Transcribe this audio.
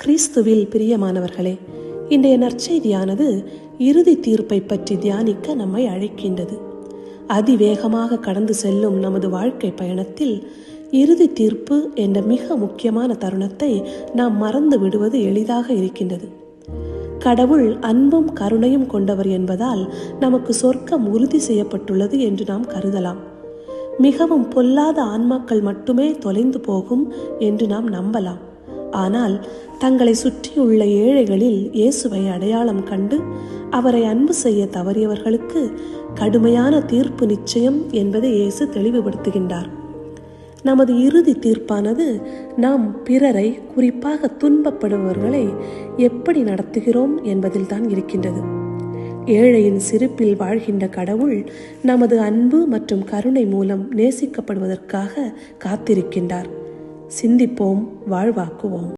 கிறிஸ்துவில் பிரியமானவர்களே, இன்றைய நற்செய்தியானது இறுதி தீர்ப்பை பற்றி தியானிக்க நம்மை அழைக்கின்றது. அதிவேகமாக கடந்து செல்லும் நமது வாழ்க்கை பயணத்தில் இறுதி தீர்ப்பு என்ற மிக முக்கியமான தருணத்தை நாம் மறந்து விடுவது எளிதாக இருக்கின்றது. கடவுள் அன்பும் கருணையும் கொண்டவர் என்பதால் நமக்கு சொர்க்கம் உறுதி செய்யப்பட்டுள்ளது என்று நாம் கருதலாம். மிகவும் பொல்லாத ஆன்மாக்கள் மட்டுமே தொலைந்து போகும் என்று நாம் நம்பலாம். ஆனால் தங்களை சுற்றியுள்ள ஏழைகளில் இயேசுவை அடையாளம் கண்டு அவரை அன்பு செய்ய தவறியவர்களுக்கு கடுமையான தீர்ப்பு நிச்சயம் என்பதை இயேசு தெளிவுபடுத்துகின்றார். நமது இறுதி தீர்ப்பானது நாம் பிறரை, குறிப்பாக துன்பப்படுபவர்களை எப்படி நடத்துகிறோம் என்பதில் தான் இருக்கின்றது. ஏழையின் சிரிப்பில் வாழ்கின்ற கடவுள் நமது அன்பு மற்றும் கருணை மூலம் நேசிக்கப்படுவதற்காக காத்திருக்கின்றார். சிந்திப்போம், வாழ்வாக்குவோம்.